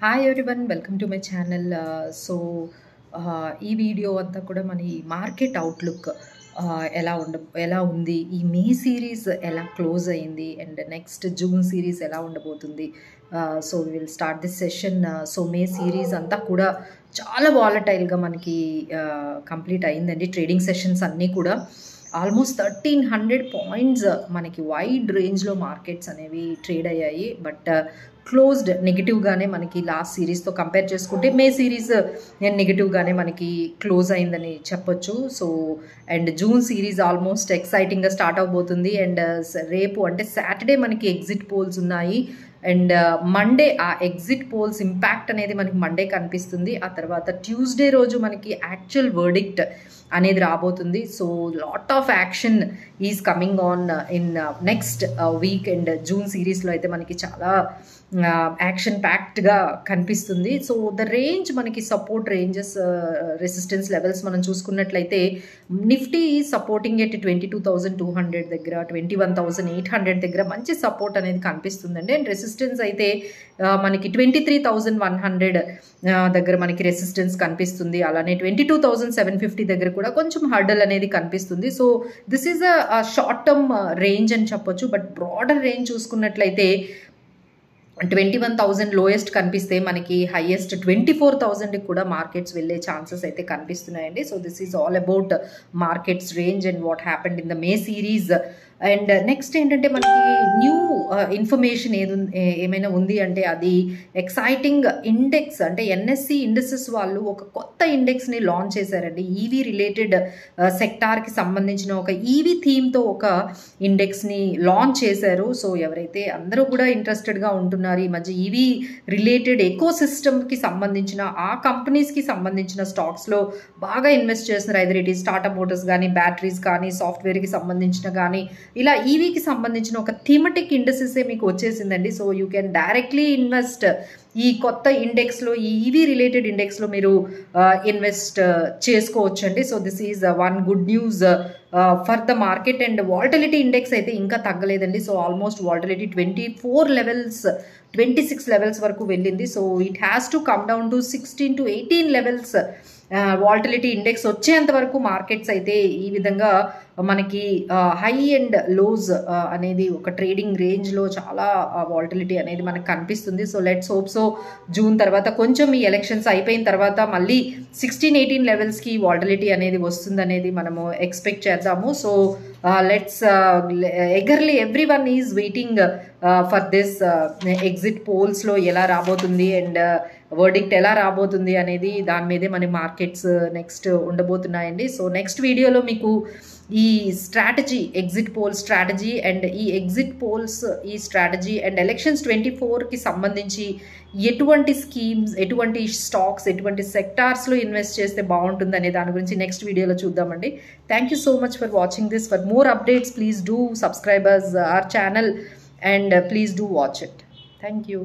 Hi everyone, welcome to my channel. ఈ video అంతా కూడా మన ఈ మార్కెట్ అవుట్లుక్ ఎలా ఉంది, ఈ మే సిరీస్ ఎలా క్లోజ్ అయింది అండ్ నెక్స్ట్ జూన్ సిరీస్ ఎలా ఉండబోతుంది. So we will start this session. So May series అంతా కూడా చాలా వాలటైల్గా మనకి కంప్లీట్ అయిందండి. ట్రేడింగ్ సెషన్స్ అన్నీ కూడా ఆల్మోస్ట్ 1300 పాయింట్స్ మనకి వైడ్ రేంజ్లో మార్కెట్స్ అనేవి ట్రేడ్ అయ్యాయి. బట్ క్లోజ్డ్ నెగిటివ్గానే మనకి లాస్ట్ సిరీస్తో కంపేర్ చేసుకుంటే మే సిరీస్ నెగిటివ్గానే మనకి క్లోజ్ అయిందని చెప్పొచ్చు. So and June series almost ఎక్సైటింగ్గా స్టార్ట్ అవబోతుంది. అండ్ రేపు అంటే సాటర్డే మనకి ఎగ్జిట్ పోల్స్ ఉన్నాయి. అండ్ మండే ఆ ఎగ్జిట్ పోల్స్ ఇంపాక్ట్ అనేది మనకి మండే కనిపిస్తుంది. ఆ తర్వాత ట్యూస్డే రోజు మనకి యాక్చువల్ వర్డిక్ట్ అనేది రాబోతుంది. So lot of action is coming on in next week. And June సిరీస్లో అయితే మనకి చాలా యాక్షన్ ప్యాక్డ్గా కనిపిస్తుంది. సో ద రేంజ్ మనకి సపోర్ట్ రేంజెస్, రెసిస్టెన్స్ లెవెల్స్ మనం చూసుకున్నట్లయితే నిఫ్టీ సపోర్టింగ్ ఎట్ 22,200 దగ్గర, 21,800 దగ్గర మంచి సపోర్ట్ అనేది కనిపిస్తుందండి. అండ్ రెసిస్టెన్స్ అయితే మనకి 23,100 దగ్గర మనకి రెసిస్టెన్స్ కనిపిస్తుంది. అలానే 22,750 దగ్గర కూడా కొంచెం హర్డల్ అనేది కనిపిస్తుంది. So this is a short term range అని చెప్పొచ్చు. బట్ బ్రాడర్ రేంజ్ చూసుకున్నట్లయితే 21,000 లోయెస్ట్ కనిపిస్తే మనకి హైయెస్ట్ 24,000 కూడా మార్కెట్స్ వెళ్ళే ఛాన్సెస్ అయితే కనిపిస్తున్నాయండి. So this is all about markets range and what happened in the May series. And next ఏంటంటే మనకి న్యూ ఇన్ఫర్మేషన్ ఏమైనా ఉంది అంటే అది ఎక్సైటింగ్ ఇండెక్స్, అంటే ఎన్ఎస్సి ఇండెక్సెస్ వాళ్ళు ఒక కొత్త ఇండెక్స్ని లాంచ్ చేశారండి. ఈవీ రిలేటెడ్ సెక్టార్కి సంబంధించిన ఒక ఈవీ థీమ్తో ఒక ఇండెక్స్ని లాంచ్ చేశారు. సో ఎవరైతే అందరూ కూడా ఇంట్రెస్టెడ్గా ఉంటున్నారు ఈ మధ్య ఈవీ రిలేటెడ్ ఎకో సిస్టమ్కి సంబంధించిన ఆ కంపెనీస్కి సంబంధించిన స్టాక్స్లో బాగా ఇన్వెస్ట్ చేస్తున్నారు. Either it is Tata Motors కానీ, బ్యాటరీస్ కానీ, సాఫ్ట్వేర్కి సంబంధించిన కానీ, ఇలా ఈవీకి సంబంధించిన ఒక థీమటిక్ ఇండెక్సెస్ మీకు వచ్చేసిందండి. So you can directly invest ఈ కొత్త ఇండెక్స్లో, ఈ ఈవీ రిలేటెడ్ ఇండెక్స్లో మీరు ఇన్వెస్ట్ చేసుకోవచ్చు అండి. So this is one good news for the market. And volatility index అయితే ఇంకా తగ్గలేదండి. So almost volatility 24 levels, 26 levels వరకు వెళ్ళింది. So it has to come down to 16 to 18 levels volatility index వచ్చేంత వరకు మార్కెట్స్ అయితే ఈ విధంగా మనకి హై అండ్ లోస్ అనేది ఒక ట్రేడింగ్ రేంజ్లో చాలా వాల్టిలిటీ అనేది మనకు కనిపిస్తుంది. So let's hope so June తర్వాత కొంచెం ఈ ఎలక్షన్స్ అయిపోయిన తర్వాత మళ్ళీ 16-18 లెవెల్స్కి వాల్టిలిటీ అనేది వస్తుందనేది మనము ఎక్స్పెక్ట్ చేద్దాము. So let's eagerly everyone is waiting for this exit పోల్స్లో ఎలా రాబోతుంది అండ్ వర్డిక్ట్ ఎలా రాబోతుంది అనేది దాని మీదే మన మార్కెట్స్ నెక్స్ట్ ఉండబోతున్నాయండి. సో నెక్స్ట్ వీడియోలో మీకు ఈ strategy, exit poll strategy and ఈ ఎగ్జిట్ పోల్స్, ఈ స్ట్రాటజీ అండ్ ఎలక్షన్స్ 24కి సంబంధించి ఎటువంటి స్కీమ్స్, ఎటువంటి స్టాక్స్, ఎటువంటి సెక్టార్స్లో ఇన్వెస్ట్ చేస్తే బాగుంటుంది అనే దాని గురించి నెక్స్ట్ వీడియోలో చూద్దామండి. Thank you so much for watching this. For more updates please do subscribe our channel and please do watch it. Thank you.